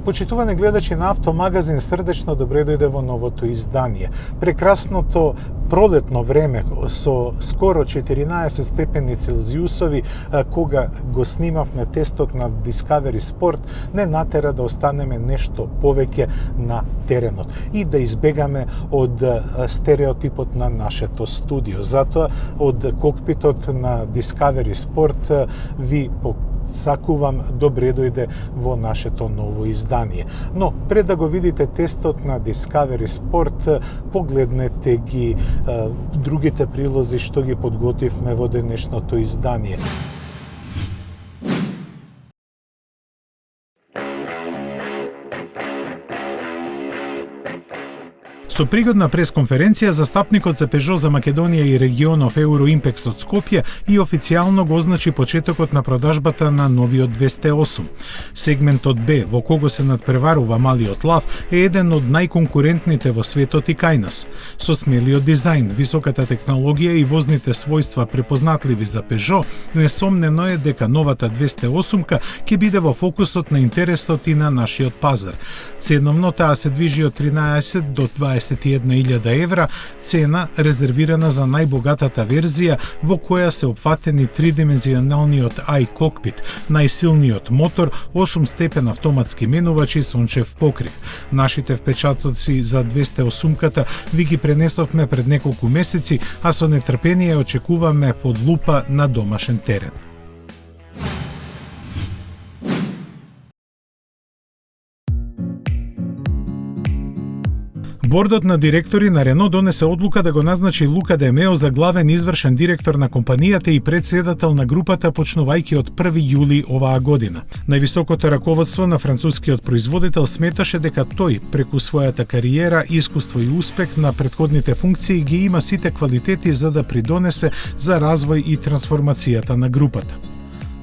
Почитувани гледачи на Автомагазин, срдечно добре дојде во новото издание. Прекрасното пролетно време со скоро 14 степени Целзиусови, кога го снимавме тестот на Discovery Sport, не натера да останеме нешто повеќе на теренот и да избегаме од стереотипот на нашето студио. Затоа од кокпитот на Discovery Sport ви сакувам добре дојде во нашето ново издание. Но пред да го видите тестот на Discovery Sport, погледнете ги другите прилози што ги подготвивме во денешното издание. Со пригодна пресконференција, застапникот за Peugeot за Македонија и регионов Euroimpex од Скопје и официјално го означи почетокот на продажбата на новиот 208. Сегментот Б, во кого се надпреварува малиот лав, е еден од најконкурентните во светот и кај нас. Со смелиот дизајн, високата технологија и возните својства препознатливи за Peugeot, несомнено е дека новата 208 ќе биде во фокусот на интересот и на нашиот пазар. Ценовно таа се движи од 13 до 21.000 евра, цена резервирана за најбогатата верзија во која се опфатени тридимензионалниот i-кокпит, најсилниот мотор, 8-степен автоматски менувач и сончев покрив. Нашите впечатоци за 208-ката ви ги пренесовме пред неколку месеци, а со нетрпение очекуваме под лупа на домашен терен. Бордот на директори на Рено донесе одлука да го назначи Лука Де Мео за главен извршен директор на компанијата и председател на групата почнувајќи од 1 јули оваа година. Највисокото раководство на францускиот производител сметаше дека тој, преку својата кариера, искуство и успех на претходните функции, ги има сите квалитети за да придонесе за развој и трансформацијата на групата.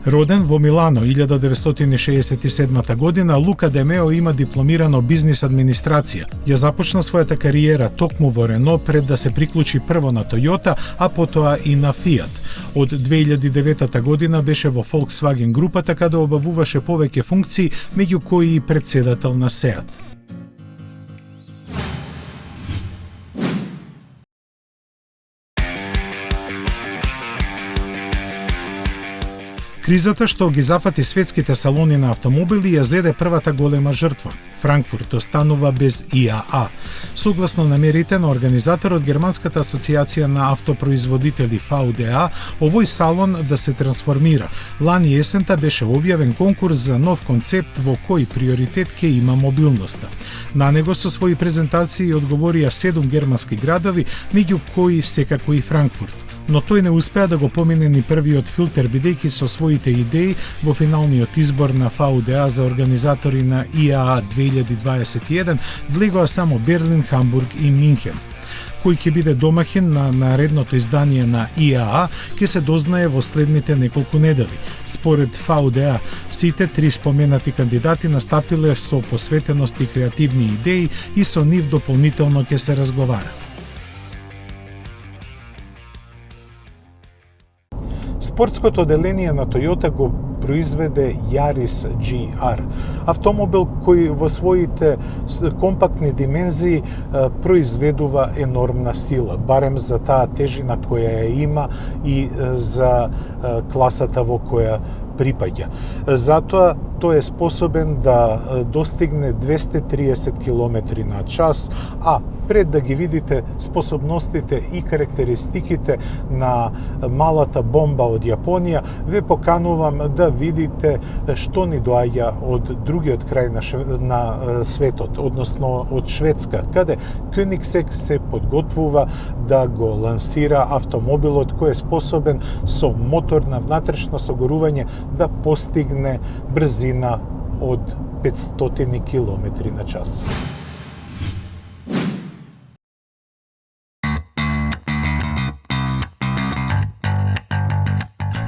Роден во Милано 1967 година, Лука Де Мео има дипломирано бизнис администрација. Ја започна својата кариера токму во Рено пред да се приклучи прво на Toyota, а потоа и на Fiat. Од 2009 година беше во Volkswagen групата, каде обавуваше повеќе функции, меѓу кои и председател на SEAT. Кризата што ги зафати светските салони на автомобили ја зеде првата голема жртва. Франкфурт останува без ИАА. Согласно намерите на организаторот Германската асоциација на автопроизводители VDA, овој салон да се трансформира. Лани есента беше објавен конкурс за нов концепт во кој приоритет ќе има мобилноста. На него со своји презентации одговорија 7 германски градови, меѓу кои секако и Франкфурт. Но тој не успеа да го помине ни првиот филтер, бидејќи со своите идеи во финалниот избор на VDA за организатори на ИАА 2021 влегоа само Берлин, Хамбург и Минхен. Кој ќе биде домаќин на наредното издание на ИАА ќе се дознае во следните неколку недели. Според VDA, сите 3 споменати кандидати настапиле со посветеност и креативни идеи и со нив дополнително ќе се разговара. Спортското оделение на Toyota го произведе Yaris GR, автомобил кој во своите компактни димензии произведува енормна сила, барем за таа тежина која ја има и за класата во која припаѓа. Затоа тој е способен да достигне 230 км на час, а пред да ги видите способностите и карактеристиките на малата бомба од Јапонија, ве поканувам да видите што ни доаѓа од другиот крај на светот, односно од Шведска, каде Koenigsegg се подготвува да го лансира автомобилот кој е способен со мотор на внатрешно согорување да постигне брзина од 500 км на час.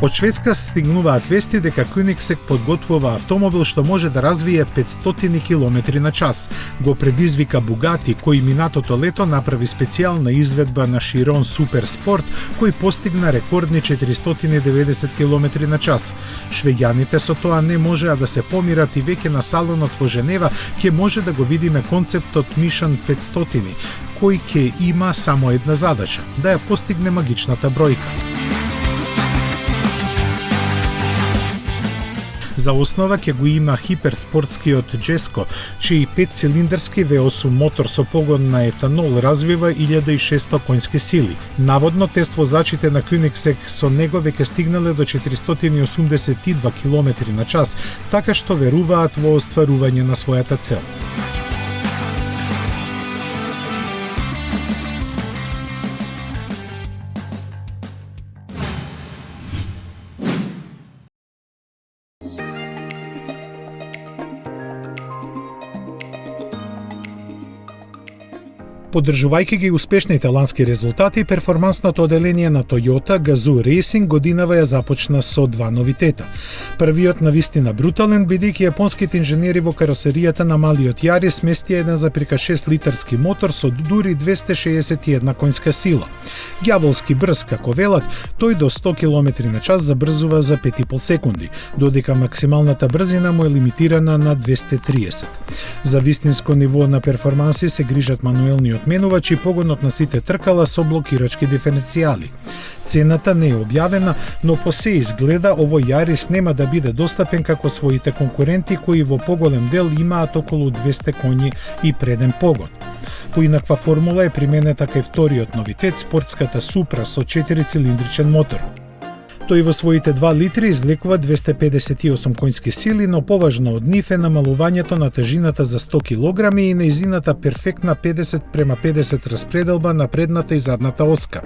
Од Шведска стигнуваат вести дека Koenigsegg подготвува автомобил што може да развие 500 км на час. Го предизвика Bugatti, кој минатото лето направи специјална изведба на Chiron Super Sport, кој постигна рекордни 490 км на час. Швеѓаните со тоа не можеа да се помират и веќе на салонот во Женева ќе може да го видиме концептот Mission 500, кој ќе има само една задача – да ја постигне магичната бројка. За основа ќе го има хиперспортскиот Jesko, чиј 5-цилиндарски V8 мотор со погон на етанол развива 1600 конски сили. Наводно тест возачите на Koenigsegg со него веќе стигнале до 482 км на час, така што веруваат во остварување на својата цел. Поддржувајќи ги успешните лански резултати, перформансното оделение на Toyota Gazoo Racing годинава ја започна со два новитета. Првиот навистина брутален, бидејќи јапонските инженери во каросеријата на малиот Јарис сместија 1,6 литарски мотор со дури 261 конска сила. Ѓаволски брз, како велат, тој до 100 км на час забрзува за 5,5 секунди, додека максималната брзина му е лимитирана на 230. За вистинско ниво на перформанси се грижат мануелниот менувач и погонот на сите тркала со блокирачки диференцијали. Цената не е објавена, но по се изгледа овој Јарис нема да биде достапен како своите конкуренти кои во поголем дел имаат околу 200 коњи и преден погон. Поинаква формула е применета кај вториот новитет, спортската Supra со 4-цилиндричен мотор. Тој во своите 2 литри излекува 258 конски сили, но поважно од нив е намалувањето на тежината за 100 кг и нејзината перфектна 50:50 распределба на предната и задната оска.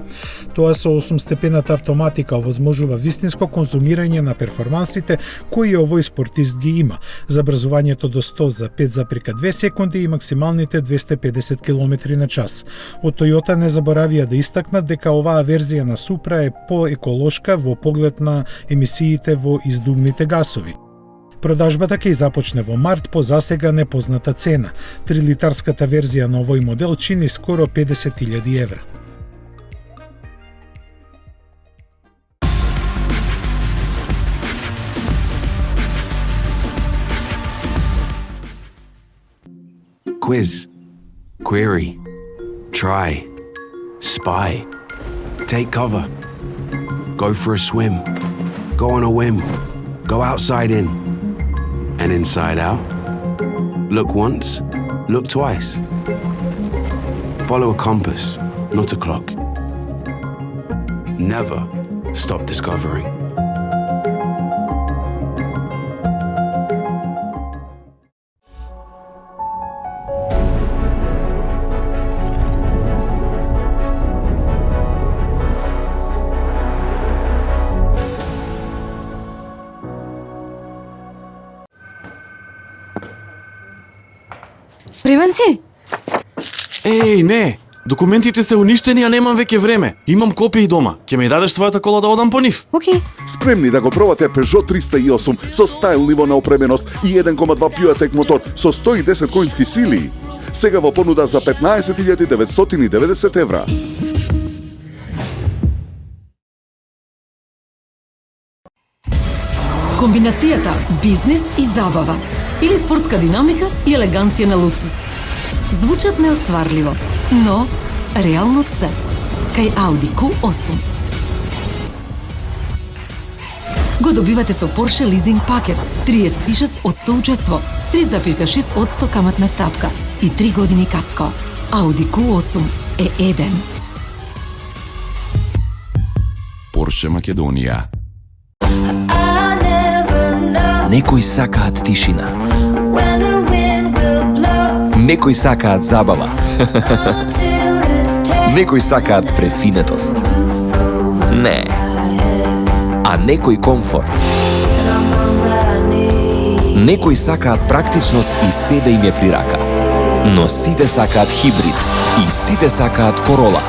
Тоа со 8-степената автоматика овозможува вистинско конзумирање на перформансите кои овој спортист ги има. Забрзувањето до 100 за 5,2 секунди и максималните 250 км на час. Од Toyota не заборавија да истакнат дека оваа верзија на Supra е поеколошка во поглед на емисиите во издувните гасови. Продажбата ќе започне во март по засега непозната цена. 3-литарската верзија на овој модел чини скоро 50.000 евра. Quiz, query, try, spy, take cover. Go for a swim, go on a whim, go outside in, and inside out. Look once, look twice. Follow a compass, not a clock. Never stop discovering. Спремен си? Еј, не! Документите се уништени, а немам веќе време. Имам копии дома. Ќе ми дадеш својата кола да одам по нив? Океј. Спремни да го пробате Peugeot 308 со стайл ниво на опременост и 1,2 PureTech мотор со 110 конски сили. Сега во понуда за 15.990 евра. Комбинацијата бизнес и забава или спортска динамика и елеганција на луксус. Звучат неостварливо, но реално се. Кај Audi Q8. Го добивате со Porsche лизинг пакет, 36% учество, 3,6% каматна стапка и 3 години каско. Audi Q8 е еден. Porsche Македонија. Некои сакаат тишина. Некои сакаат забава. Некои сакаат префинетост. Не. А некои комфорт. Некои сакаат практичност и се да им е при рака. Но сите сакаат хибрид и сите сакаат Corolla.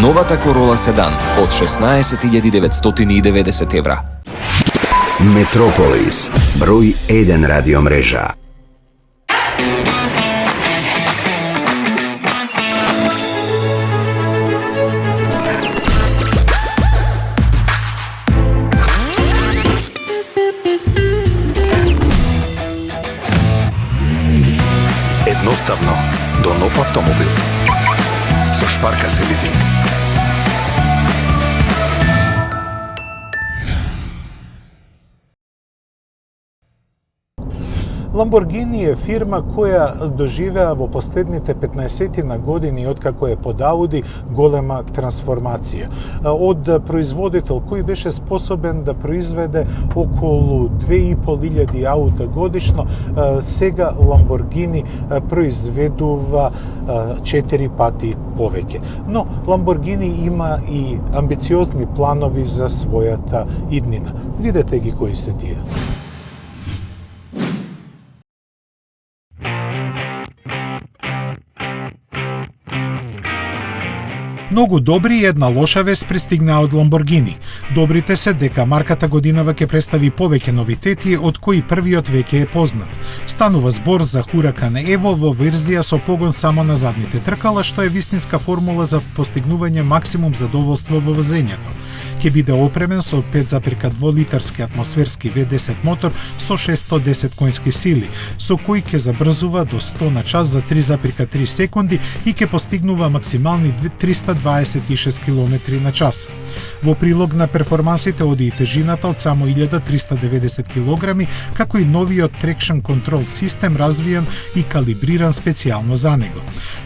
Новата Corolla седан од 16.990 евра. Метрополис, број 1 радиомрежа. Едноставно до нов автомобил со Шпарка се лизинг. Lamborghini е фирма која доживеа во последните 15 на години откако е под Ауди голема трансформација. Од производител кој беше способен да произведе околу 2500 аута годишно, сега Lamborghini произведува 4 пати повеќе. Но Lamborghini има и амбициозни планови за својата иднина. Видете ги кои се тие. Многу добри и една лоша вест пристигнаа од Lamborghini. Добрите се дека марката годинава ќе представи повеќе новитети, од кои првиот веќе е познат. Станува збор за Huracan Evo во верзија со погон само на задните тркала, што е вистинска формула за постигнување максимум задоволство во возењето. Ќе биде опремен со 5,2 литарски атмосферски V10 мотор со 610 конски сили, со кој ќе забрзува до 100 на час за 3,3 секунди и ќе постигнува максимални 326 км на час. Во прилог на перформансите оди и тежината од само 1390 кг, како и новиот Traction Control систем развиен и калибриран специјално за него.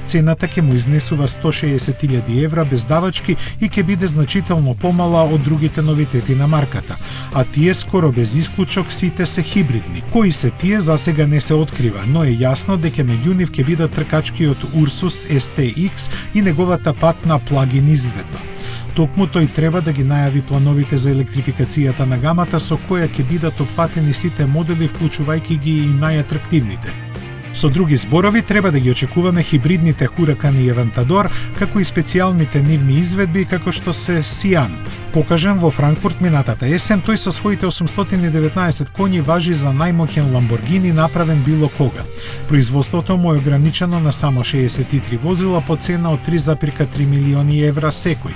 Цената ќе му изнесува 160.000 евра без давачки и ќе биде значително помала од другите новитети на марката, а тие скоро без исклучок сите се хибридни. Кои се тие засега не се открива, но е јасно дека меѓу нив ќе бидат тркачкиот Ursus STX и неговата патна плагин изведба. Токму тој треба да ги најави плановите за електрификацијата на гамата со која ќе бидат опфатени сите модели, вклучувајќи ги и најатрактивните. Со други зборови, треба да ги очекуваме хибридните Huracan и Aventador, како и специјалните нивни изведби, како што се Sian. Покажен во Франкфурт минатата есен, тој со своите 819 коњи важи за најмоќен Lamborghini направен било кога. Производството му е ограничено на само 63 возила по цена од 3,3 милиони евра секој.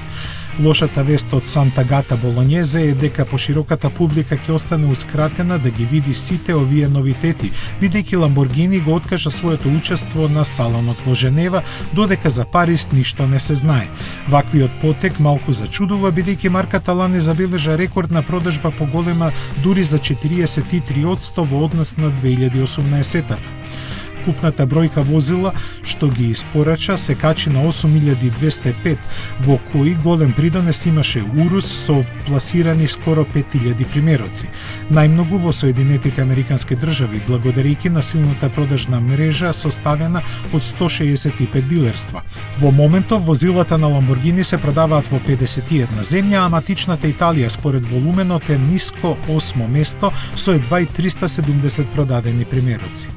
Лошата вест од Сант'Агата Болонјезе е дека пошироката публика ќе остане ускратена да ги види сите овие новитети, бидејќи Lamborghini го откажа своето учество на салонот во Женева, додека за Париз ништо не се знае. Ваквиот потек малку зачудува, бидејќи марката лани забележа рекордна продажба поголема дури за 43% во однос на 2018-та. Вкупната бројка возила што ги испорача се качи на 8205, во кои голем придонес имаше Urus со пласирани скоро 5000 примероци. Најмногу во Соединетите Американски држави, благодарејќи на силната продажна мрежа составена од 165 дилерства. Во моментов возилата на Lamborghini се продаваат во 51 земја, а матичната Италија според волуменот е ниско 8 место со едва и 370 продадени примероци.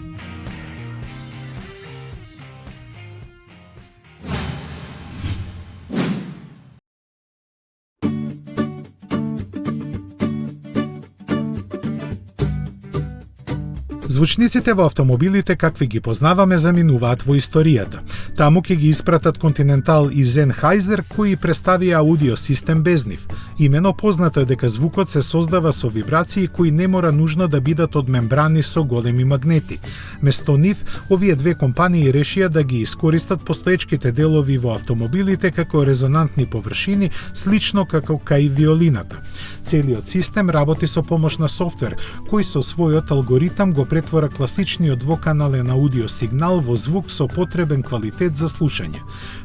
Звучниците во автомобилите какви ги познаваме заминуваат во историјата. Таму ќе ги испратат Continental и Sennheiser кои представија аудио систем без нив. Имено познато е дека звукот се создава со вибрации кои не мора нужно да бидат од мембрани со големи магнети. Место нив, овие две компании решија да ги искористат постоечките делови во автомобилите како резонантни површини, слично како кај виолината. Целиот систем работи со помош на софтвер, кој со својот алгоритам го претвора класичниот двоканален аудио сигнал во звук со потребен квалитет за слушање.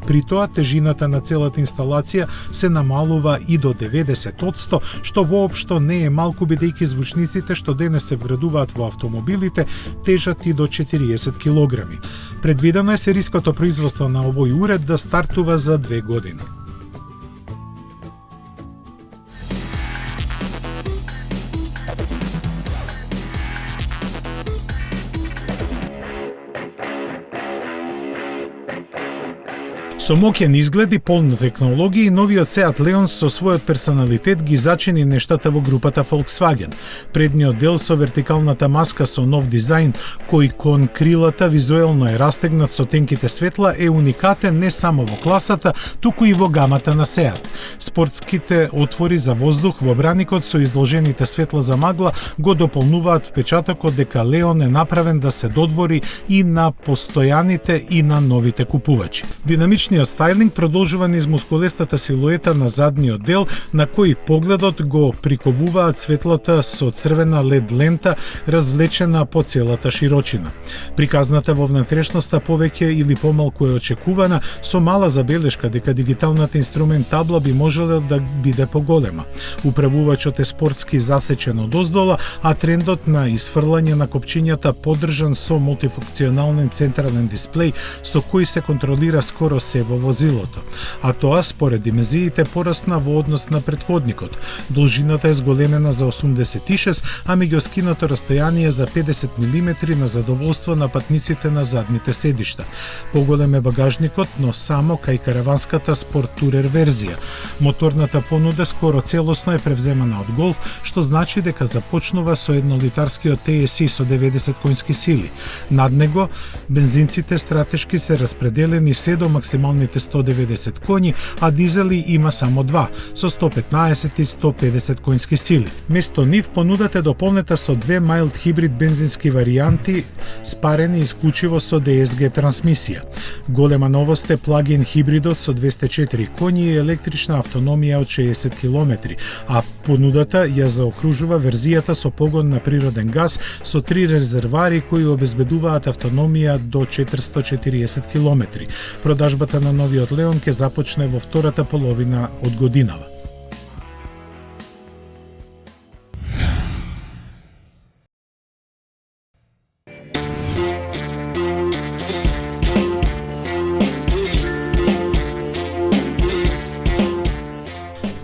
При тоа тежината на целата инсталација се намалува и до 90%, што воопшто не е малку, бидејќи звучниците што денес се вградуваат во автомобилите тежат и до 40 килограми. Предвидено е сериското производство на овој уред да стартува за 2 години. Со Со моќен изглед и полно технологии, новиот Seat Leon со својот персоналитет ги зачини нештата во групата Volkswagen. Предниот дел со вертикалната маска со нов дизајн, кој кон крилата визуелно е растегнат со тенките светла, е уникатен не само во класата, туку и во гамата на Seat. Спортските отвори за воздух во браникот со изложените светла за магла го дополнуваат впечатокот дека Leon е направен да се додвори и на постојаните и на новите купувачи. Динамичниот стајлинг продолжува низ мускулестата силуета на задниот дел, на кој погледот го приковуваат светлата со црвена LED лента развлечена по целата широчина. Приказната во внатрешноста повеќе или помалку е очекувана, со мала забелешка дека дигиталната инструмент табла би можела да биде поголема. Управувачот е спортски засечен од оздола, а трендот на изфрлање на копчињата поддржан со мултифункционален централен дисплеј со кој се контролира скоро се во возилото. А тоа според димензиите порасна во однос на претходникот. Должината е зголемена за 86, а меѓускиното расстојание за 50 мм на задоволство на патниците на задните седишта. Поголем е багажникот, но само кај караванската Sport Tourer верзија. Моторната понуда скоро целосно е превземана од Golf, што значи дека започнува со еднолитарскиот TSI со 90 конски сили. Над него бензинците стратешки се распределени се до максималните 190 коњи, а дизели има само 2, со 115 и 150 конски сили. Место нив понудата е дополнета со две mild хибрид бензински варијанти, спарени исклучиво со DSG трансмисија. Голема новост е плагин хибридот со 204 коњи и електрична автономија од 60 км, а понудата ја заокружува верзијата со погон на природен газ со 3 резервари кои обезбедуваат автономија до 440 км. Продажбата на новиот Leon ќе започне во втората половина од годинава.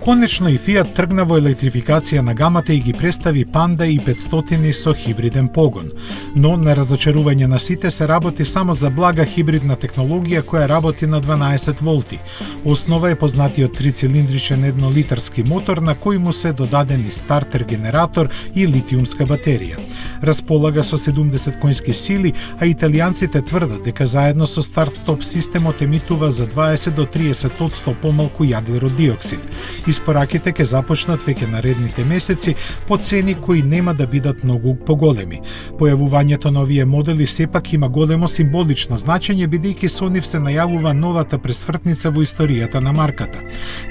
Конечно и Fiat тргна во електрификација на гамата и ги представи Panda и 500 со хибриден погон. Но на разочарување на сите се работи само за блага хибридна технологија која работи на 12 волти. Основа е познатиот трицилиндричен еднолитарски мотор на кој му се додадени стартер генератор и литиумска батерија. Располага со 70 конски сили, а италијанците тврдат дека заедно со старт-стоп системот емитува за 20 до 30% помалку јаглерод диоксид. Испораките ќе започнат веќе наредните месеци по цени кои нема да бидат многу поголеми. Појавувањето на овие модели сепак има големо символично значење, бидејќи со нив се најавува новата пресвртница во историјата на марката.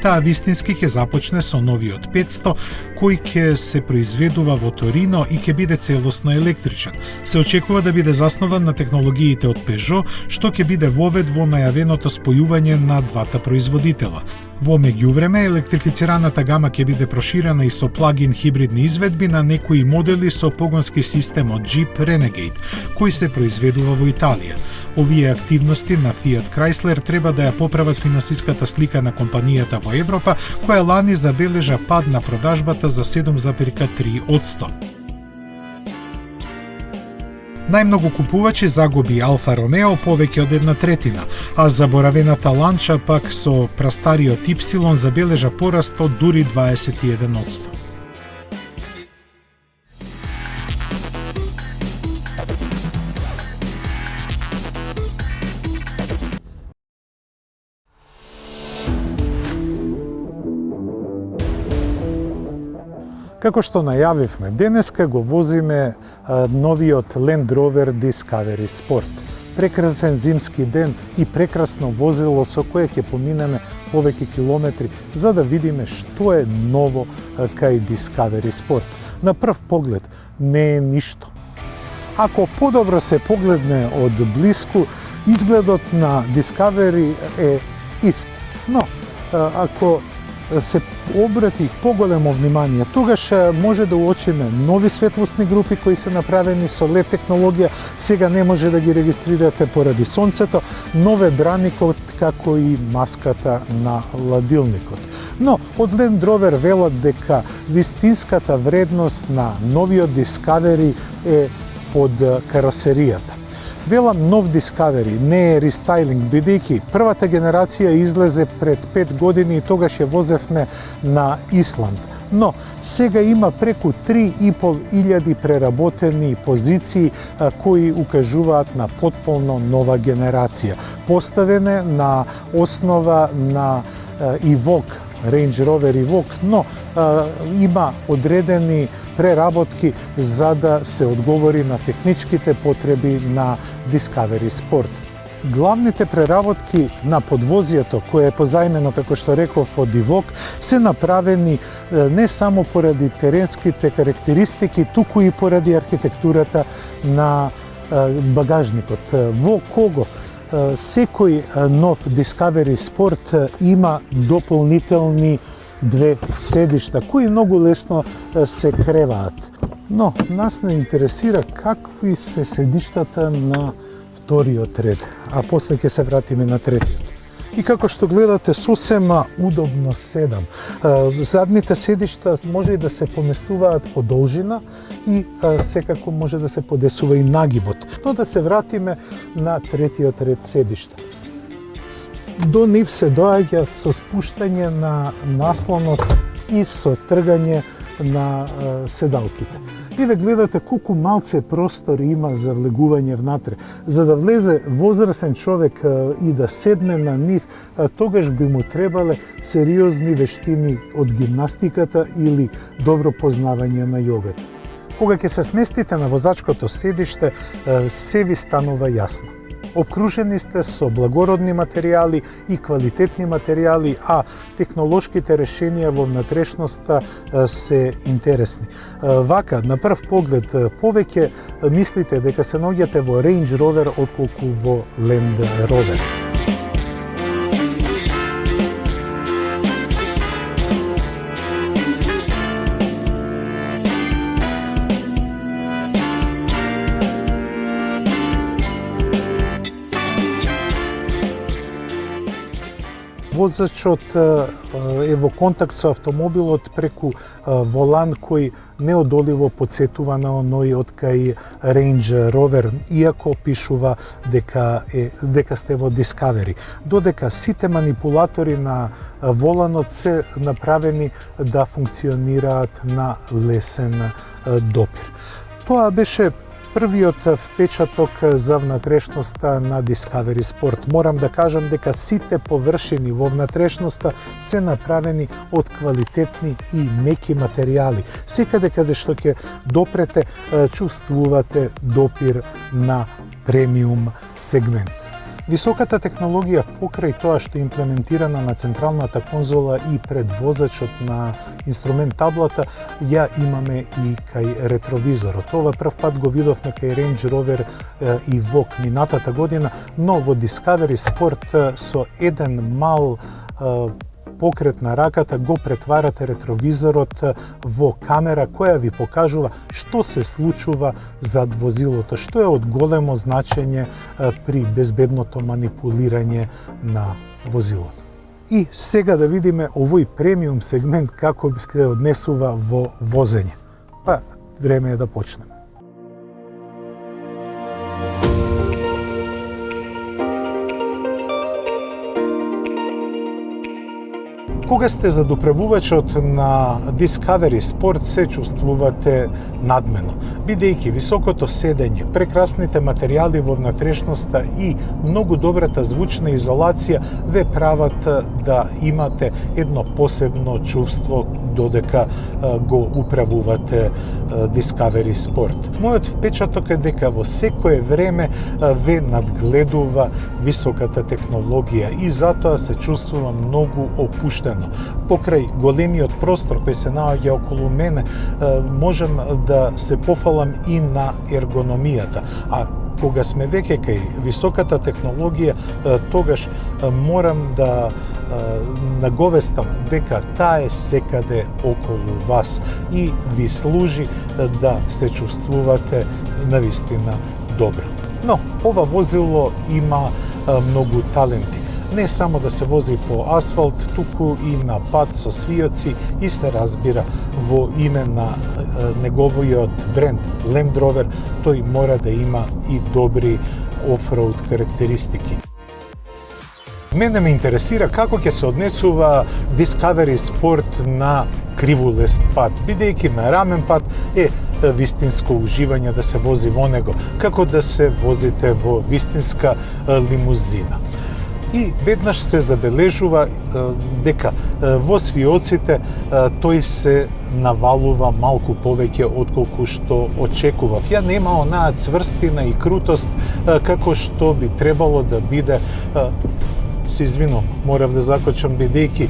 Таа вистински ќе започне со новиот 500, кој ќе се произведува во Торино и ќе биде целосно електричен. Се очекува да биде заснован на технологиите од Peugeot, што ќе биде вовед во најавеното спојување на двата производитела. Во меѓувреме, електрифицираната гама ќе биде проширена и со плагин хибридни изведби на некои модели со погонски систем од Jeep Renegade, кој се произведува во Италија. Овие активности на Fiat Chrysler треба да ја поправат финансиската слика на компанијата во Европа, која лани забележа пад на продажбата за 7,3%. Најмногу купувачи загуби Алфа Ромео повеќе од 1/3, а заборавената Ланча пак со прастариот Y забележа пораст од дури 21%. Како што најавивме, денеска го возиме новиот Land Rover Discovery Sport. Прекрасен зимски ден и прекрасно возило со кое ќе поминеме повеќе километри за да видиме што е ново кај Discovery Sport. На прв поглед не е ништо. Ако подобро се погледне од блиску, изгледот на Discovery е ист. Но ако се обрати поголемо внимание, тогаш може да уочиме нови светлосни групи кои се направени со LED технологија, сега не може да ги регистрирате поради сонцето, нове браникот како и маската на ладилникот. Но од Land Rover велат дека вистинската вредност на новиот Discovery е под каросеријата. Велам нов Discovery, не е рестайлинг, бидејќи првата генерација излезе пред 5 години и тогаш ја возевме на Исланд. Но сега има преку 3.500 преработени позиции кои укажуваат на потполно нова генерација, поставене на основа на Evoque, Range Rover Evoque, но има одредени преработки за да се одговори на техничките потреби на Discovery Sport. Главните преработки на подвозието, кое е позајмено, како што реков, од Evoque, се направени не само поради теренските карактеристики, туку и поради архитектурата на багажникот. Во кого секој нов Discovery Sport има дополнителни 2 седишта, кои многу лесно се креваат. Но нас не интересира какви се седиштата на вториот ред, а после ќе се вратиме на третиот. И како што гледате, сосема удобно седам. Задните седишта може и да се поместуваат по должина и секако може да се подесува и нагибот. Но да се вратиме на третиот ред седишта. До нив се доаѓа со спуштање на наслонот и со тргање на седалките. И ве гледате колку малце простор има за влегување внатре. За да влезе возрасен човек и да седне на нив, тогаш би му требале сериозни вештини од гимнастиката или добро познавање на јогата. Кога ќе се сместите на возачкото седиште, се ви станува јасно. Обкружени сте со благородни материјали и квалитетни материјали, а технолошките решенија во внатрешноста се интересни. Вака, на прв поглед, повеќе мислите дека се наоѓате во Range Rover отколку во Land Rover. Возачот е во контакт со автомобилот преку волан кој неодоливо подсетува на оној од кај Range Rover, иако пишува дека сте во Discovery. Додека сите манипулатори на воланот се направени да функционираат на лесен допир. Тоа беше првиот впечаток за внатрешноста на Discovery Sport. Морам да кажам дека сите површини во внатрешноста се направени од квалитетни и меки материјали. Секаде каде што ќе допрете, чувствувате допир на премиум сегмент. Високата технологија покрај тоа што е имплементирана на централната конзола и пред возачот на инструмент таблата, ја имаме и кај ретровизорот. Ова прв пат го видовме кај Range Rover Evoque минатата година, но во Discovery Sport со еден мал покрет на раката го претварате ретровизорот во камера која ви покажува што се случува зад возилото, што е од големо значење при безбедното манипулирање на возилото. И сега да видиме овој премиум сегмент како се однесува во возење. Па, време е да почнеме. Кога сте за доправувачот на Discovery Sport се чувствувате надмено, бидејќи високото седење, прекрасните материјали во внатрешноста и многу добрата звучна изолација ве прават да имате едно посебно чувство додека го управувате Discovery Sport. Мојот впечаток е дека во секое време ве надгледува високата технологија и затоа се чувствувам многу опуштен. Покрај големиот простор кој се наоѓа околу мене, можем да се пофалам и на ергономијата. А кога сме веќе кај високата технологија, тогаш морам да наговестам дека таа е секаде околу вас и ви служи да се чувствувате навистина добро. Но ова возило има многу таленти. не само да се вози по асфалт, туку и на пат со свиоци и се разбира во име на неговиот бренд Land Rover, тој мора да има и добри офроуд карактеристики. Мене ме интересира како ќе се однесува Discovery Sport на кривулест пат, бидејќи на рамен пат е вистинско уживање да се вози во него, како да се возите во вистинска лимузина. И веднаш се забележува дека во свиоците тој се навалува малку повеќе отколку што очекував. Ја нема онаа цврстина и крутост како што би требало да биде. Се извинувам, морав да закочам бидејќи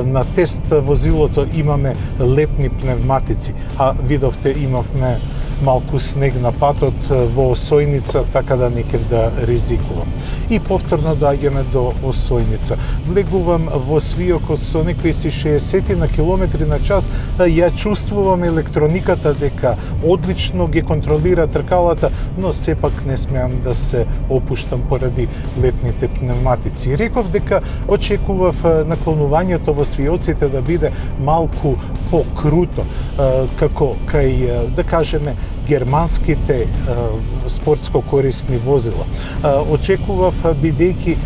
на тест возилото имаме летни пневматици, а видовте имавме малку снег на патот во Осојница, така да не ќе да ризикувам. И повторно доаѓаме до Осојница. Влегувам во свиокот со некои си 60 на километри на час, ја чувствувам електрониката дека одлично ги контролира тркалата, но сепак не смеам да се опуштам поради летните пневматици. Реков дека очекував наклонувањето во свиоците да биде малку покруто, како кај, да кажеме, германските спортско корисни возила. Очекував бидејќи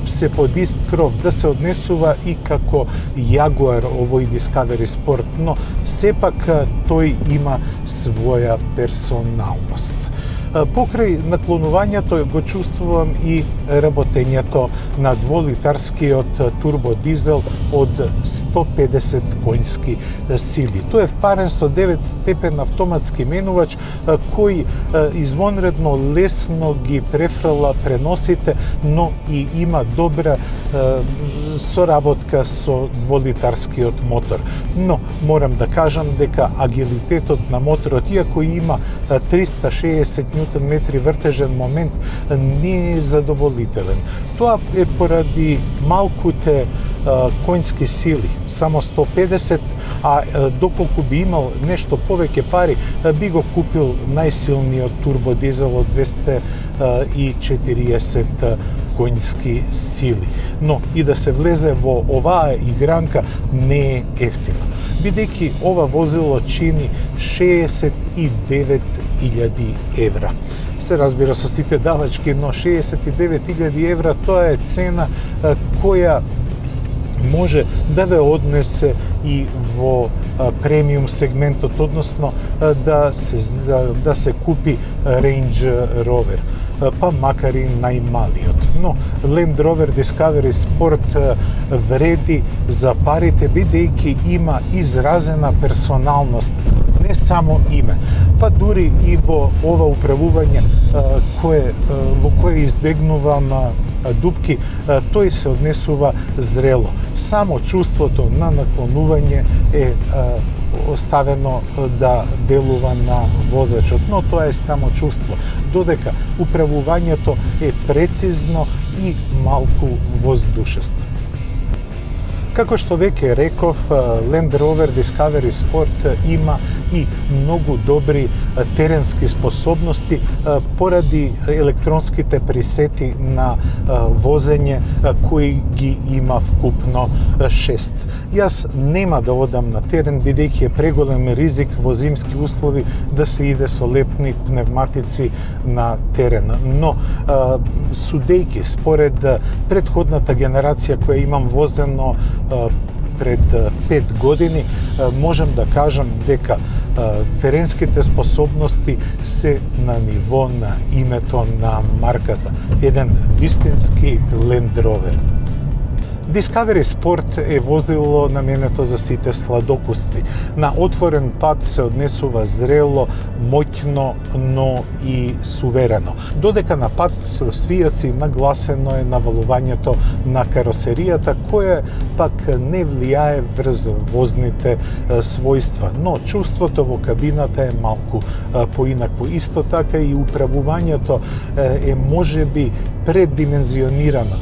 се под ист кров да се однесува и како Jaguar овој Discovery Sport, но сепак тој има своја персоналност. Покрај наклонувањето го чувствувам и работењето на 2-литарскиот турбодизел од 150 конски сили. Тој е впарен со 9 степен автоматски менувач кој извонредно лесно ги префрла преносите, но и има добра соработка со 2-литарскиот мотор. Но морам да кажам дека агилитетот на моторот, иако има 360 Нм вртежен момент, не е задоволителен. Тоа е поради малкуте конски сили, само 150, а доколку би имал нешто повеќе пари, би го купил најсилниот турбодизел од 240 конски сили. Но и да се влезе во оваа игранка не е ефтино, бидејќи ова возило чини 69.000 евра. Се разбира со сите давачки, но 69.000 евра тоа е цена која може да ве однесе и во премиум сегментот, односно да се купи Range Rover, па макар и најмалиот. Но Land Rover Discovery Sport вреди за парите, бидејќи има изразена персоналност, не само име. Па дури и во ова управување во кое избегнувам дупки, тој се однесува зрело. Само чувството на наклонување е оставено да делува на возачот, но тоа е само чувство, додека управувањето е прецизно и малку воздушесто. Како што веќе реков, Land Rover Discovery Sport има и многу добри теренски способности поради електронските пресети на возење кои ги има вкупно 6. Јас нема да одам на терен, бидејќи е преголем ризик во зимски услови да се иде со лепни пневматици на терен. Но судејќи според претходната генерација која имам возено пред 5 години, можам да кажам дека теренските способности се на ниво на името на марката. Еден вистински Land Rover. Discovery Sport е возило наменето за сите сладокусци. На отворен пат се однесува зрело, моќно, но и суверено. Додека на пат со свијаци нагласено е навалувањето на каросеријата, кое пак не влијае врз возните својства, но чувството во кабината е малку поинакво. Исто така и управувањето е можеби преддимензионирано.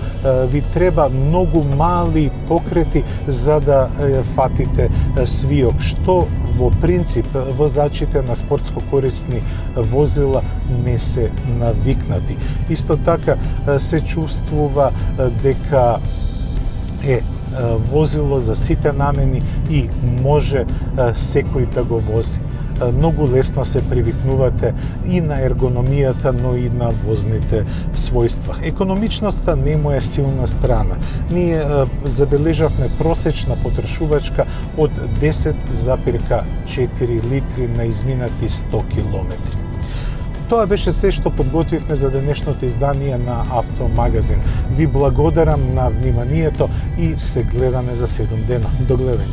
Ви треба многу мали покрети за да фатите свиок, што во принцип возачите на спортско корисни возила не се навикнати. Исто така се чувствува дека е возило за сите намени и може секој да го вози. Многу лесно се привикнувате и на ергономијата, но и на возните својства. Економичноста не му е силна страна. Ние забележавме просечна потрошувачка од 10,4 литри на изминати 100 километри. Тоа беше се што подготвивме за денешното издание на Автомагазин. Ви благодарам на вниманието и се гледаме за 7 дена. До гледање.